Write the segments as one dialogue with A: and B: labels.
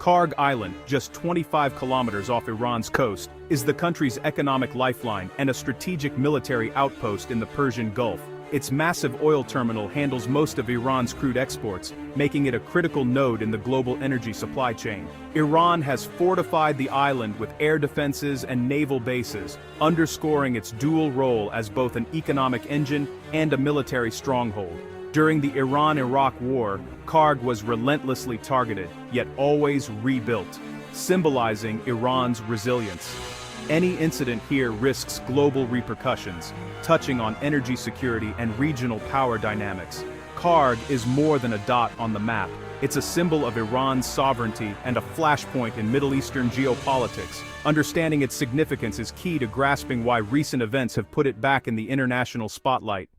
A: Karg Island, just 25 kilometers off Iran's coast, is the country's economic lifeline and a strategic military outpost in the Persian Gulf. Its massive oil terminal handles most of Iran's crude exports, making it a critical node in the global energy supply chain. Iran has fortified the island with air defenses and naval bases, underscoring its dual role as both an economic engine and a military stronghold. During the Iran-Iraq War, Karg was relentlessly targeted, yet always rebuilt, symbolizing Iran's resilience. Any incident here risks global repercussions, touching on energy security and regional power dynamics. Karg is more than a dot on the map. It's a symbol of Iran's sovereignty and a flashpoint in Middle Eastern geopolitics. Understanding its significance is key to grasping why recent events have put it back in the international spotlight.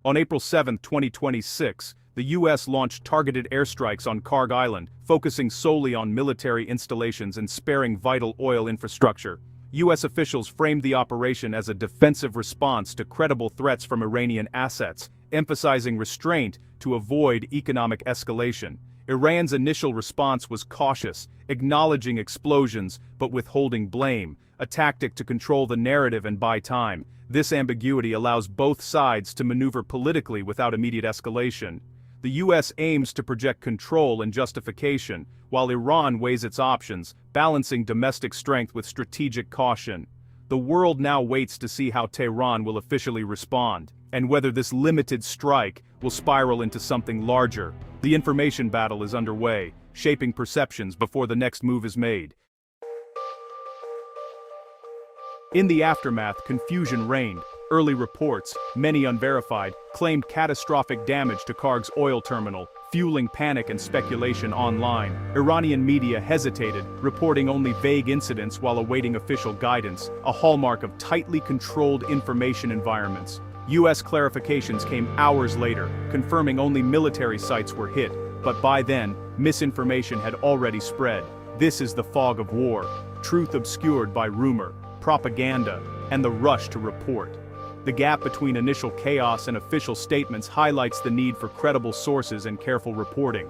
A: On April 7, 2026, the U.S. launched targeted airstrikes on Karg Island, focusing solely on military installations and sparing vital oil infrastructure. U.S. officials framed the operation as a defensive response to credible threats from Iranian assets, emphasizing restraint to avoid economic escalation. Iran's initial response was cautious, acknowledging explosions but withholding blame, a tactic to control the narrative and buy time. This ambiguity allows both sides to maneuver politically without immediate escalation. The U.S. aims to project control and justification, while Iran weighs its options, balancing domestic strength with strategic caution. The world now waits to see how Tehran will officially respond, and whether this limited strike will spiral into something larger. The information battle is underway, shaping perceptions before the next move is made. In the aftermath, confusion reigned. Early reports, many unverified, claimed catastrophic damage to Karg's oil terminal, fueling panic and speculation online. Iranian media hesitated, reporting only vague incidents while awaiting official guidance, a hallmark of tightly controlled information environments. U.S. clarifications came hours later, confirming only military sites were hit, but by then, misinformation had already spread. This is the fog of war, truth obscured by rumor, propaganda, and the rush to report. The gap between initial chaos and official statements highlights the need for credible sources and careful reporting.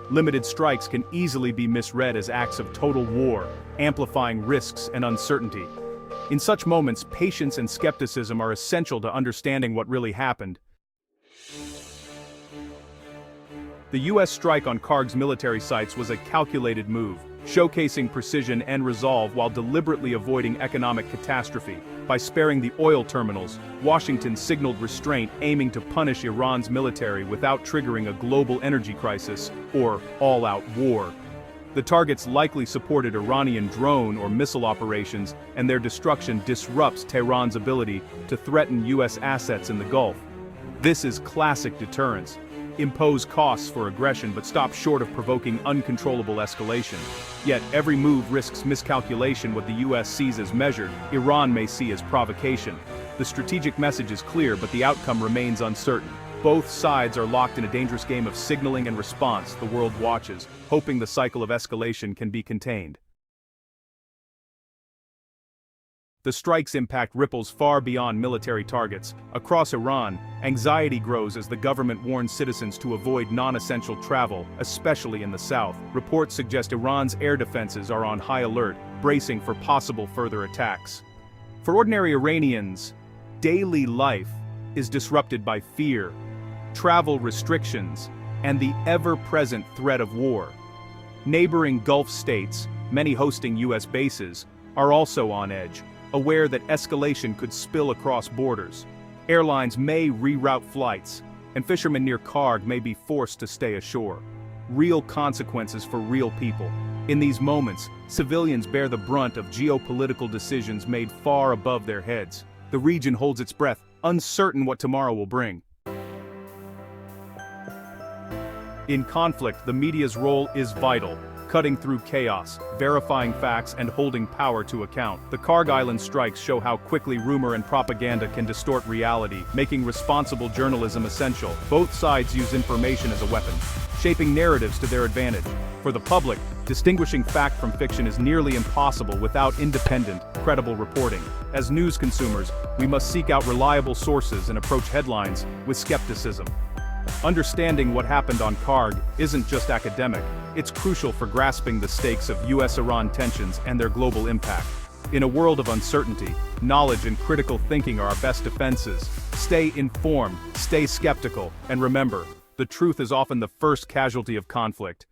A: Limited strikes can easily be misread as acts of total war, amplifying risks and uncertainty. In such moments, patience and skepticism are essential to understanding what really happened. The U.S. strike on Karg's military sites was a calculated move, showcasing precision and resolve while deliberately avoiding economic catastrophe. By sparing the oil terminals, Washington signaled restraint, aiming to punish Iran's military without triggering a global energy crisis or all-out war. The targets likely supported Iranian drone or missile operations, and their destruction disrupts Tehran's ability to threaten U.S. assets in the Gulf. This is classic deterrence. Impose costs for aggression but stop short of provoking uncontrollable escalation. Yet every move risks miscalculation. What the U.S. sees as measured, Iran may see as provocation. The strategic message is clear, but the outcome remains uncertain. Both sides are locked in a dangerous game of signaling and response. The world watches, hoping the cycle of escalation can be contained. The strike's impact ripples far beyond military targets. Across Iran, anxiety grows as the government warns citizens to avoid non-essential travel, especially in the south. Reports suggest Iran's air defenses are on high alert, bracing for possible further attacks. For ordinary Iranians, daily life is disrupted by fear, travel restrictions, and the ever-present threat of war. Neighboring Gulf states, many hosting U.S. bases, are also on edge, aware that escalation could spill across borders. Airlines may reroute flights, and fishermen near Karg may be forced to stay ashore. Real consequences for real people. In these moments, civilians bear the brunt of geopolitical decisions made far above their heads. The region holds its breath, uncertain what tomorrow will bring. In conflict, the media's role is vital, cutting through chaos, verifying facts, and holding power to account. The Karg Island strikes show how quickly rumor and propaganda can distort reality, making responsible journalism essential. Both sides use information as a weapon, shaping narratives to their advantage. For the public, distinguishing fact from fiction is nearly impossible without independent, credible reporting. As news consumers, we must seek out reliable sources and approach headlines with skepticism. Understanding what happened on Karg isn't just academic, it's crucial for grasping the stakes of US-Iran tensions and their global impact. In a world of uncertainty, knowledge and critical thinking are our best defenses. Stay informed, stay skeptical, and remember, the truth is often the first casualty of conflict.